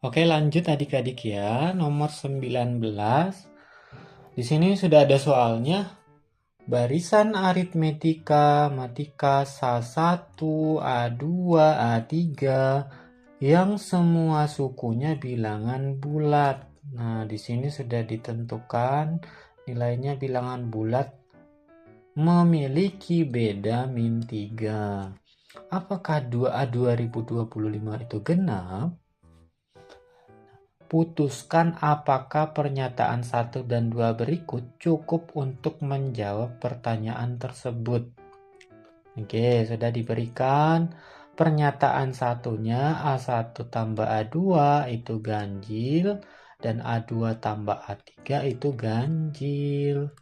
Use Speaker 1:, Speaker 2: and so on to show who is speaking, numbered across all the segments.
Speaker 1: Oke, lanjut adik-adik ya. Nomor 19. Di sini sudah ada soalnya. Barisan aritmetika matika A1, A2, A3 yang semua sukunya bilangan bulat. Nah, di sini sudah ditentukan nilainya bilangan bulat memiliki beda min 3. Apakah 2A 2025 itu genap? Putuskan apakah pernyataan 1 dan 2 berikut cukup untuk menjawab pertanyaan tersebut. Oke, sudah diberikan pernyataan satunya A1 tambah A2 itu ganjil dan A2 tambah A3 itu ganjil.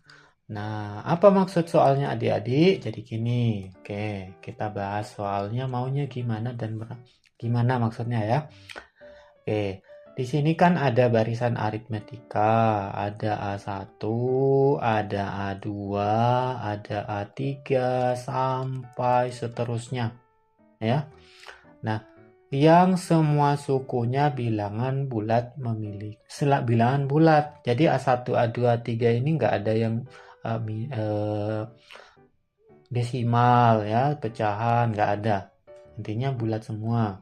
Speaker 1: Nah, apa maksud soalnya adik-adik? Jadi gini, oke, kita bahas soalnya maunya gimana dan gimana maksudnya ya. Oke, di sini kan ada barisan aritmetika, ada A1, ada A2, ada A3, sampai seterusnya. Ya. Nah, yang semua sukunya bilangan bulat memiliki bilangan bulat. Jadi A1, A2, A3 ini nggak ada yang desimal ya, pecahan nggak ada. Intinya bulat semua.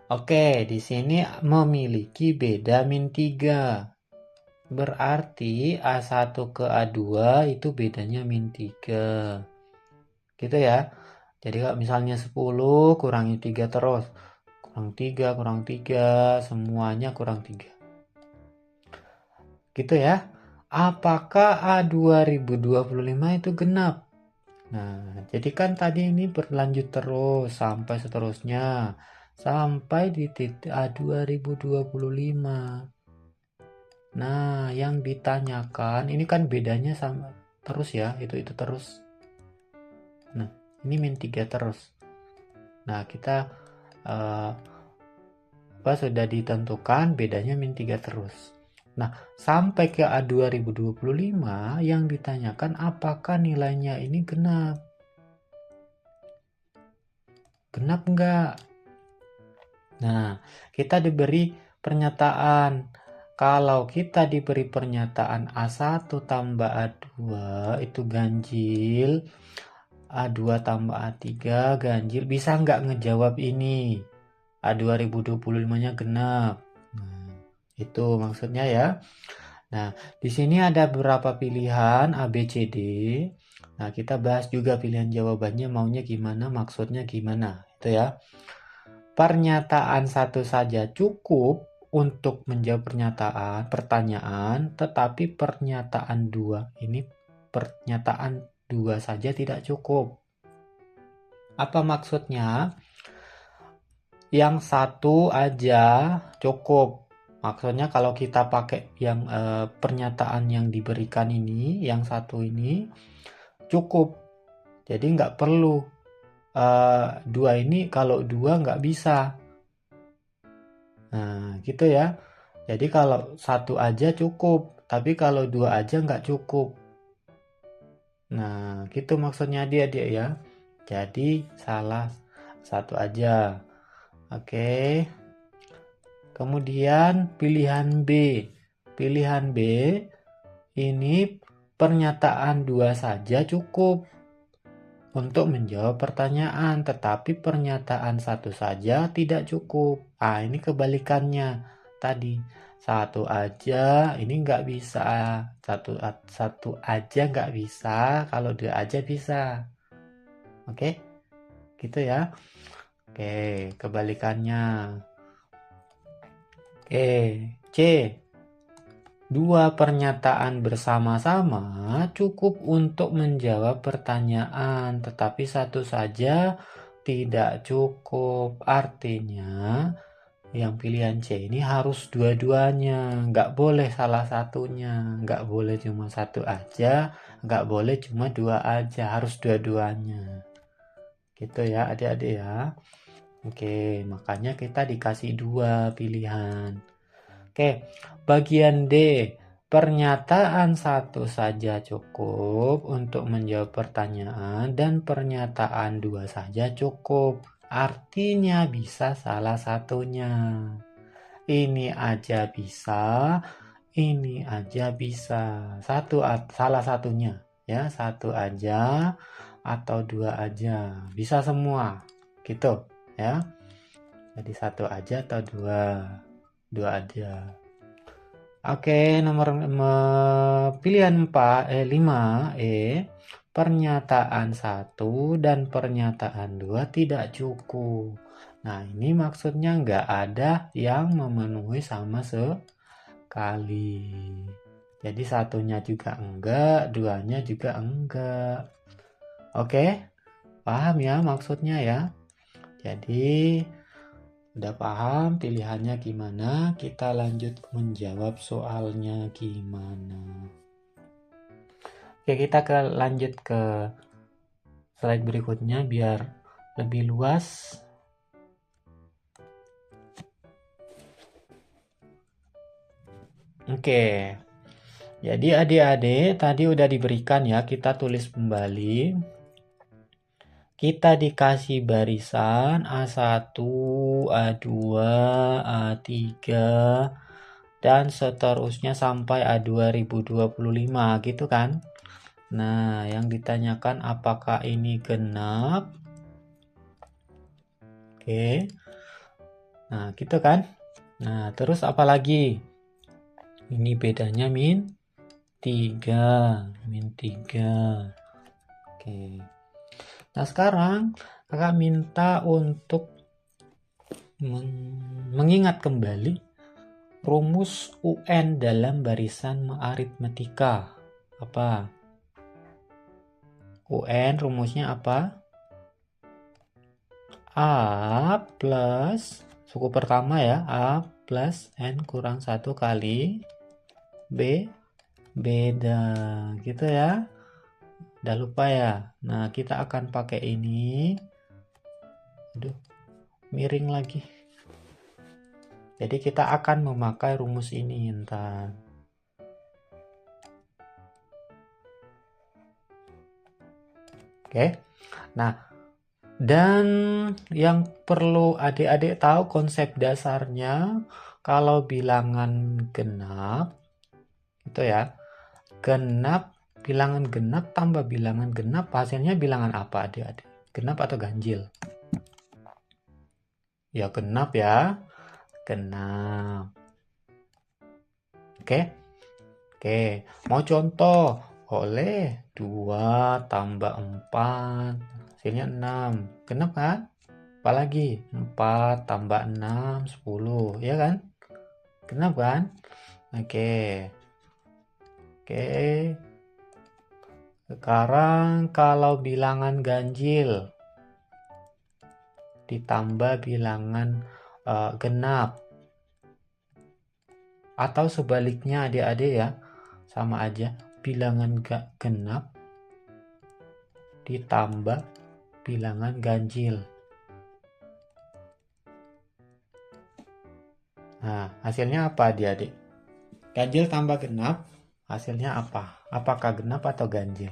Speaker 1: Oke, di sini memiliki beda min 3. Berarti A1 ke A2 itu bedanya min 3. Gitu ya. Jadi kalau misalnya 10 kurangi 3 terus. Kurang 3, kurang 3, semuanya kurang 3. Gitu ya. Apakah A2025 itu genap? Nah, jadi kan tadi ini berlanjut terus sampai seterusnya. Sampai di titik A2025. Nah, yang ditanyakan ini kan bedanya sama terus ya, itu terus. Nah, ini min 3 terus. Nah, kita sudah ditentukan bedanya min 3 terus. Nah, sampai ke A2025 yang ditanyakan apakah nilainya ini genap. Genap enggak? Nah, kita diberi pernyataan. Kalau kita diberi pernyataan A1 tambah A2 itu ganjil, A2 tambah A3 ganjil, bisa nggak ngejawab ini? A2025-nya genap. Nah, itu maksudnya ya. Nah, di sini ada beberapa pilihan A, B, C, D. Nah, kita bahas juga pilihan jawabannya maunya gimana, maksudnya gimana. Itu ya. Pernyataan satu saja cukup untuk menjawab pertanyaan, tetapi pernyataan dua saja tidak cukup. Apa maksudnya? Yang satu aja cukup. Maksudnya kalau kita pakai yang pernyataan yang diberikan ini, yang satu ini cukup. Jadi nggak perlu dua ini, kalau dua nggak bisa. Nah, gitu ya. Jadi kalau satu aja cukup, tapi kalau dua aja nggak cukup. Nah, gitu maksudnya dia ya. Jadi salah satu aja. Oke. Kemudian pilihan B. Pilihan B ini pernyataan dua saja cukup untuk menjawab pertanyaan, tetapi pernyataan satu saja tidak cukup. Ah, ini kebalikannya tadi. Satu aja ini nggak bisa. Satu aja nggak bisa, kalau dua aja bisa. Oke, gitu ya. Oke, kebalikannya. Oke, C. Dua pernyataan bersama-sama cukup untuk menjawab pertanyaan, tetapi satu saja tidak cukup. Artinya, yang pilihan C ini harus dua-duanya, nggak boleh salah satunya, nggak boleh cuma satu aja, nggak boleh cuma dua aja, harus dua-duanya. Gitu ya adik-adik ya. Oke, makanya kita dikasih dua pilihan. Oke, bagian D. Pernyataan satu saja cukup untuk menjawab pertanyaan dan pernyataan dua saja cukup. Artinya bisa salah satunya. ini aja bisa, ini aja bisa. Salah satunya ya, satu aja atau dua aja, bisa semua gitu ya. Jadi satu aja atau dua aja. Oke, pilihan 5 pernyataan 1 dan pernyataan 2 tidak cukup. Nah, ini maksudnya nggak ada yang memenuhi sama sekali. Jadi satunya juga enggak, duanya juga enggak. Oke, paham ya maksudnya ya? Jadi udah paham pilihannya gimana? Kita lanjut menjawab soalnya gimana. Oke, kita lanjut ke slide berikutnya biar lebih luas. Oke, jadi adik-adik tadi udah diberikan ya, kita tulis kembali. Kita dikasih barisan A1, A2, A3, dan seterusnya sampai A2025 gitu kan. Nah, yang ditanyakan apakah ini genap? Oke. Nah, gitu kan. Nah, terus apa lagi? Ini bedanya min 3. Oke. Nah, sekarang kakak minta untuk mengingat kembali rumus UN dalam barisan aritmetika. Apa? UN rumusnya apa? A plus, suku pertama ya, A plus N kurang 1 kali B beda. Gitu ya. Udah lupa ya? Nah, kita akan pakai ini. Aduh, miring lagi. Jadi kita akan memakai rumus ini ntar. Oke. Nah, dan yang perlu adik-adik tahu konsep dasarnya kalau bilangan genap itu ya. Bilangan genap tambah bilangan genap hasilnya bilangan apa adik-adik? Genap atau ganjil? Ya genap ya. Genap. Oke? Oke, mau contoh? Boleh 2 tambah 4 hasilnya 6. Genap kan? Apalagi 4 tambah 6 10, ya kan? Genap kan? Oke. Oke. Sekarang kalau bilangan ganjil ditambah bilangan genap atau sebaliknya adik-adik ya, sama aja, bilangan genap ditambah bilangan ganjil. Nah, hasilnya apa adik-adik? Ganjil tambah genap, hasilnya apa? Apakah genap atau ganjil?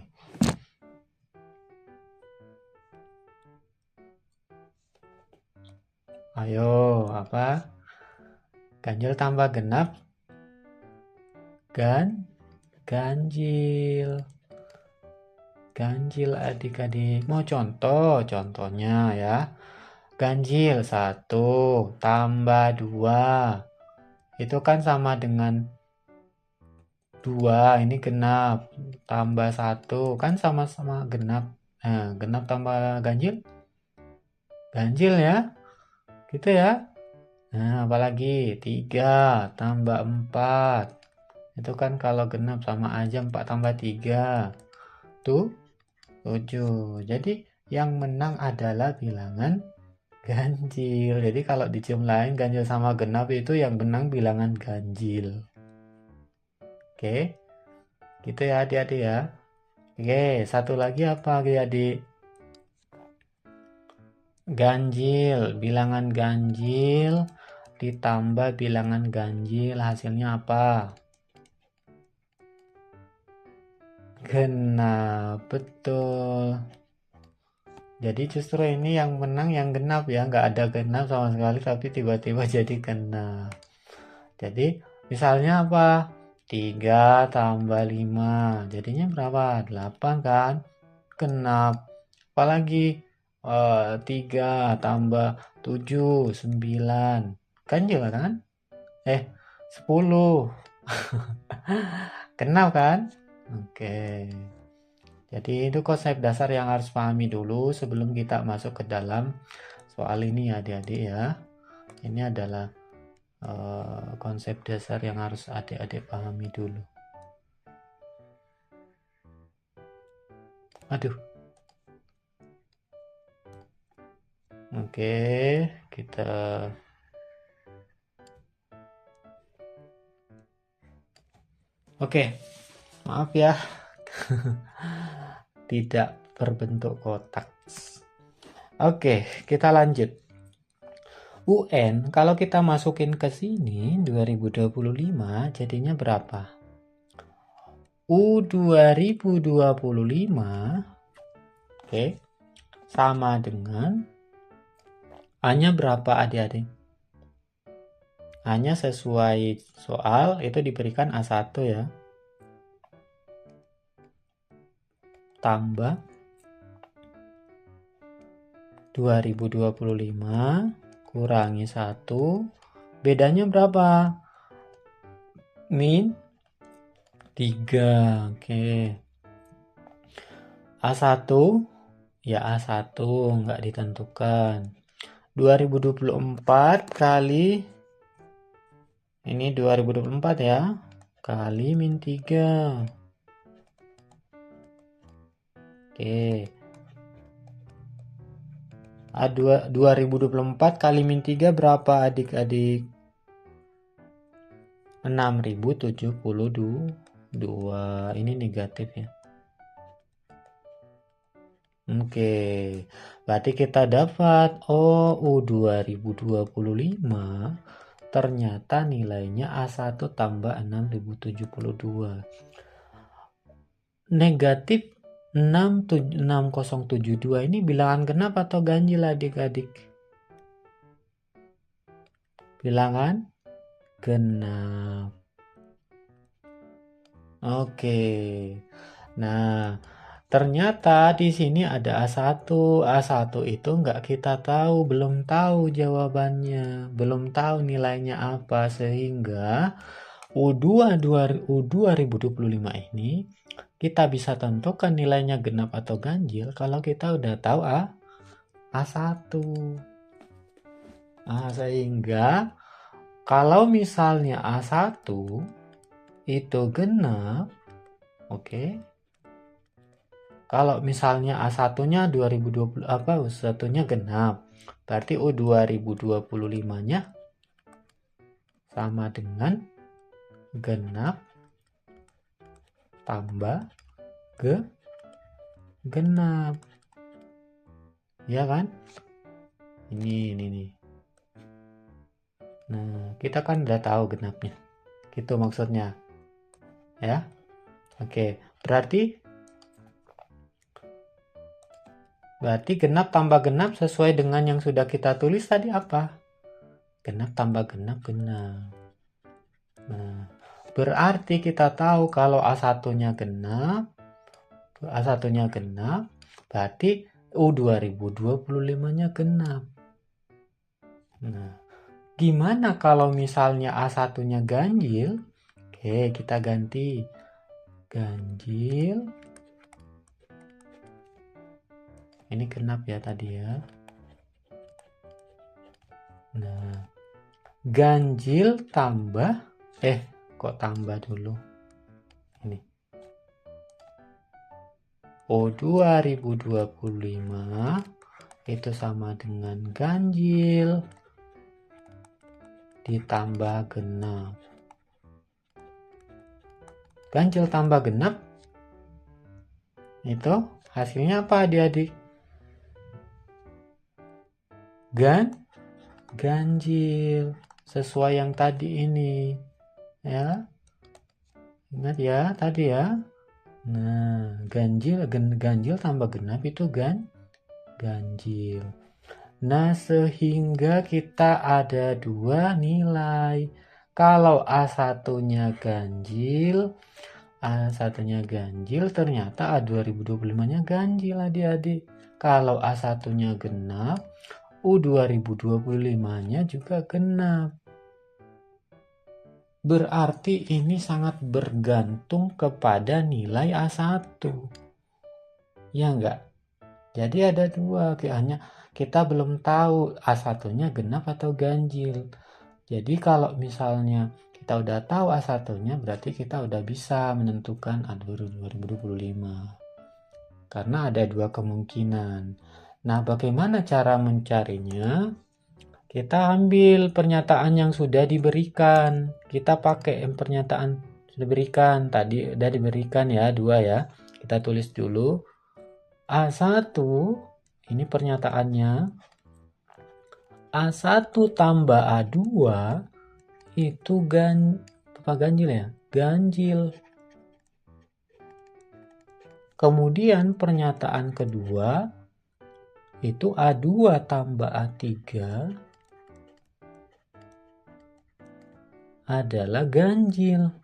Speaker 1: Ayo, apa? Ganjil tambah genap? Ganjil. Ganjil adik-adik. Mau contohnya ya. Ganjil 1 tambah 2. Itu kan sama dengan 2, ini genap. Tambah 1, kan sama-sama genap. Nah, genap tambah ganjil? Ganjil ya. Gitu ya. Nah, apalagi 3 tambah 4. Itu kan kalau genap sama aja 4 tambah 3. Tuh, 7. Jadi yang menang adalah bilangan ganjil. Jadi kalau dijumlahin ganjil sama genap itu yang menang bilangan ganjil. Oke. Gitu ya adik-adik ya. Oke, satu lagi apa adik-adik? Ganjil, bilangan ganjil ditambah bilangan ganjil hasilnya apa? Genap, betul. Jadi justru ini yang menang yang genap ya, nggak ada genap sama sekali tapi tiba-tiba jadi genap. Jadi misalnya apa? 3 tambah 5. Jadinya berapa? 8 kan? Genap. Apalagi 3 tambah 7, 9. Ganjil kan? 10. Genap kan? Oke. Jadi itu konsep dasar yang harus pahami dulu sebelum kita masuk ke dalam soal ini ya adik-adik ya. Ini adalah konsep dasar yang harus adik-adik pahami dulu. Aduh. Oke, kita Oke, maaf ya. Tidak berbentuk kotak. Oke, kita lanjut. UN kalau kita masukin ke sini 2025 jadinya berapa? U 2025 oke, sama dengan A-nya berapa adik-adik? A-nya sesuai soal itu diberikan A1 ya. Tambah 2025 kurangi 1. Bedanya berapa? Min 3. Oke. A1 ya A1 nggak ditentukan. 2024 kali ini 2024 ya. Kali min 3. Oke. 2024 kali min 3 berapa adik-adik? 6072. Ini negatif ya. Oke. Berarti kita dapat U 2025 ternyata nilainya A1 tambah 6072. Negatif 6072 ini bilangan genap atau ganjil adik-adik? Bilangan genap. Oke. Nah, ternyata di sini ada A1. A1 itu nggak kita tahu, belum tahu jawabannya, belum tahu nilainya apa, sehingga U2 2025 ini kita bisa tentukan nilainya genap atau ganjil kalau kita udah tahu A1. Sehingga kalau misalnya A1 itu genap, oke. Kalau misalnya A1-nya 2020 U1-nya genap, berarti U 2025-nya sama dengan genap tambah genap. Ya kan? Ini nih. Nah, kita kan udah tahu genapnya. Gitu maksudnya. Ya. Oke, berarti genap tambah genap sesuai dengan yang sudah kita tulis tadi apa? Genap tambah genap, genap. Nah, berarti kita tahu kalau A1-nya genap, berarti U 2025-nya genap. Nah, gimana kalau misalnya A1-nya ganjil? Oke, kita ganti. Ganjil. Ini genap ya tadi ya. Nah, ganjil tambah kok tambah dulu. Ini. O 2025 itu sama dengan ganjil ditambah genap. Ganjil tambah genap itu hasilnya apa adik-adik? Ganjil sesuai yang tadi ini ya. Ingat ya tadi ya. Nah, ganjil tambah genap itu ganjil. Nah, sehingga kita ada dua nilai. Kalau A1-nya ganjil, ternyata A2025-nya ganjil adik-adik. Kalau A1-nya genap, U2025-nya juga genap. Berarti ini sangat bergantung kepada nilai A1. Ya enggak? Jadi ada dua, hanya kita belum tahu A1-nya genap atau ganjil. Jadi kalau misalnya kita udah tahu A1-nya, berarti kita udah bisa menentukan A2025. Karena ada dua kemungkinan. Nah, bagaimana cara mencarinya? Kita ambil pernyataan yang sudah diberikan. Kita pakai pernyataan sudah diberikan. Tadi udah diberikan ya, 2 ya. Kita tulis dulu. A1, ini pernyataannya. A1 tambah A2 itu ganjil ya? Ganjil. Kemudian pernyataan kedua itu A2 tambah A3 adalah ganjil.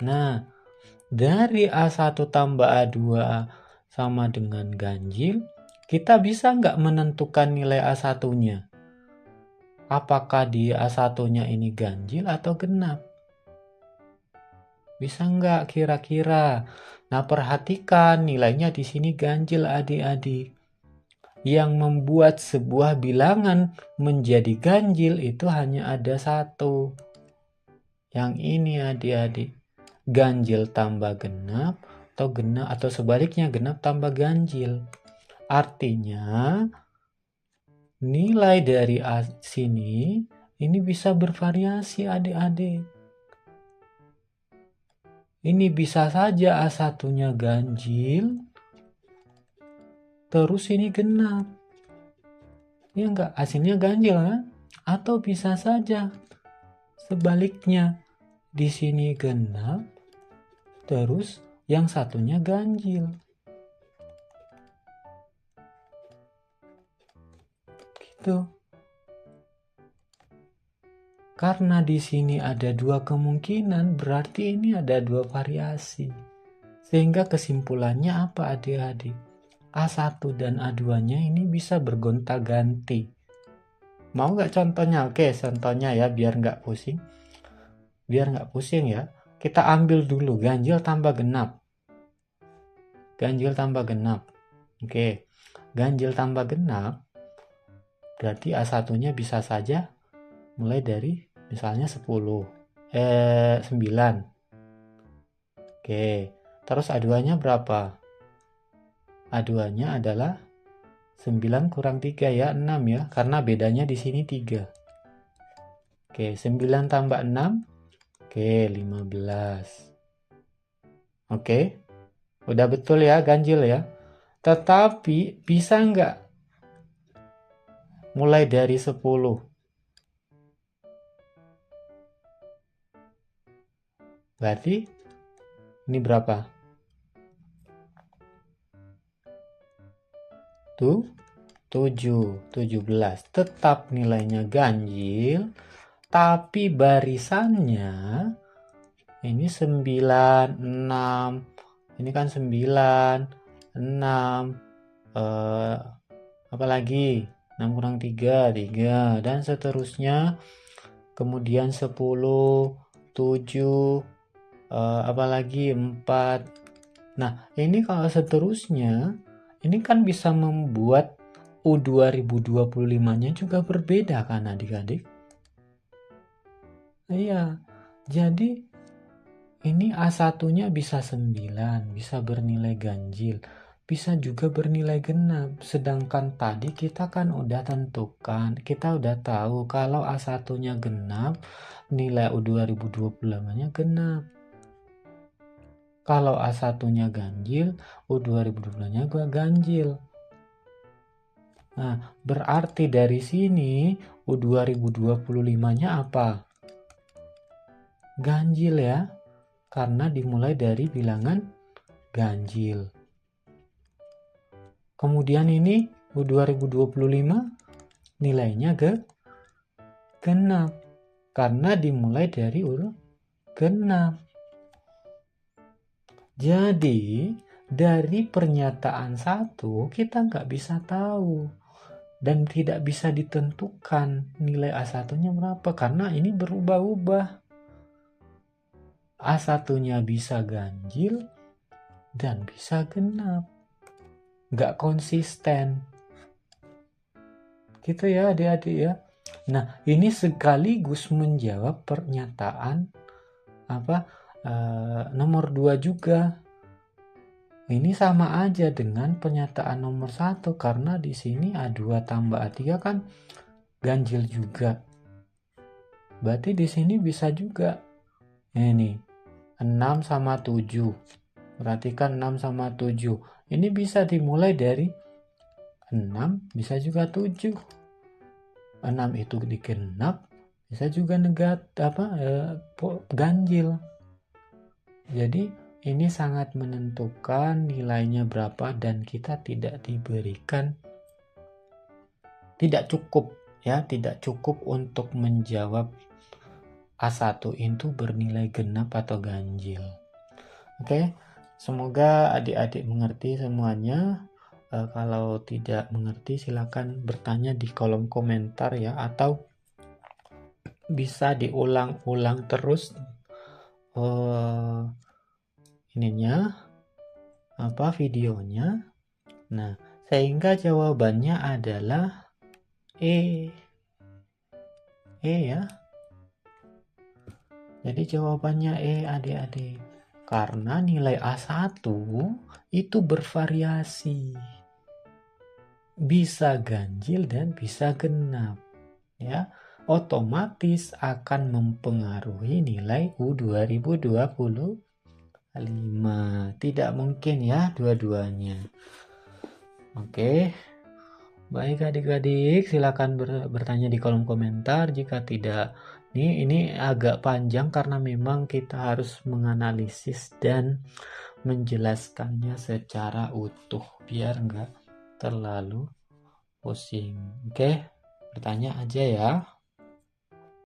Speaker 1: Nah, dari A1 tambah A2 sama dengan ganjil, kita bisa nggak menentukan nilai A1-nya? Apakah di A1-nya ini ganjil atau genap? Bisa nggak kira-kira? Nah, perhatikan nilainya di sini ganjil adik-adik. Yang membuat sebuah bilangan menjadi ganjil itu hanya ada satu. Yang ini adik-adik. Ganjil tambah genap atau sebaliknya genap tambah ganjil. Artinya nilai dari sini ini bisa bervariasi adik-adik. Ini bisa saja A1-nya ganjil, terus ini genap. Ya enggak, hasilnya ganjil kan? Atau bisa saja sebaliknya, di sini genap, terus yang satunya ganjil. Gitu. Karena di sini ada dua kemungkinan, berarti ini ada dua variasi. Sehingga kesimpulannya apa adik-adik? A1 dan A2-nya ini bisa bergonta-ganti. Mau nggak contohnya? Oke, contohnya ya, biar nggak pusing. Biar nggak pusing ya. Kita ambil dulu ganjil tambah genap. Ganjil tambah genap. Oke, ganjil tambah genap berarti A1-nya bisa saja mulai dari misalnya 9. Oke, terus A2-nya berapa? A2-nya adalah 9 kurang 3 ya, 6 ya, karena bedanya di sini 3. Oke, 9 tambah 6, oke 15. Oke, udah betul ya ganjil ya. Tetapi bisa nggak mulai dari 10? Berarti ini berapa? Tuh, 17. Tetap nilainya ganjil, tapi barisannya ini 9, 6. Ini kan 9, 6. Apalagi 6 kurang 3, 3. Dan seterusnya. Kemudian 10, 7. Apalagi 4. Nah, ini kalau seterusnya, ini kan bisa membuat U2025-nya juga berbeda kan adik-adik? Iya, jadi ini A1-nya bisa 9, bisa bernilai ganjil, bisa juga bernilai genap. Sedangkan tadi kita kan udah tentukan, kita udah tahu kalau A1-nya genap, nilai U2025-nya genap. Kalau A1-nya ganjil, U2025-nya juga ganjil. Nah, berarti dari sini U2025-nya apa? Ganjil ya, karena dimulai dari bilangan ganjil. Kemudian ini U2025 nilainya genap. Karena dimulai dari huruf genap. Jadi, dari pernyataan satu kita nggak bisa tahu dan tidak bisa ditentukan nilai A1-nya berapa karena ini berubah-ubah. A1-nya bisa ganjil dan bisa genap. Nggak konsisten. Gitu ya adik-adik ya. Nah, ini sekaligus menjawab pernyataan nomor 2 juga. Ini sama aja dengan pernyataan nomor 1 karena di sini A2 tambah A3 kan ganjil juga. Berarti di sini bisa juga. Ini 6 sama 7. Perhatikan 6 sama 7. Ini bisa dimulai dari 6, bisa juga 7. 6 itu digenap, bisa juga ganjil. Jadi ini sangat menentukan nilainya berapa dan kita tidak cukup untuk menjawab A1 itu bernilai genap atau ganjil. Oke, semoga adik-adik mengerti semuanya. Kalau tidak mengerti silakan bertanya di kolom komentar ya, atau bisa diulang-ulang terus videonya. Nah, sehingga jawabannya adalah E ya. Jadi jawabannya E adik-adik. Karena nilai A1 itu bervariasi. Bisa ganjil dan bisa genap. Ya, otomatis akan mempengaruhi nilai U 2025. Tidak mungkin ya dua-duanya. Oke. Baik adik-adik, silakan bertanya di kolom komentar. Jika tidak, ini agak panjang karena memang kita harus menganalisis dan menjelaskannya secara utuh biar nggak terlalu pusing. Oke, bertanya aja ya.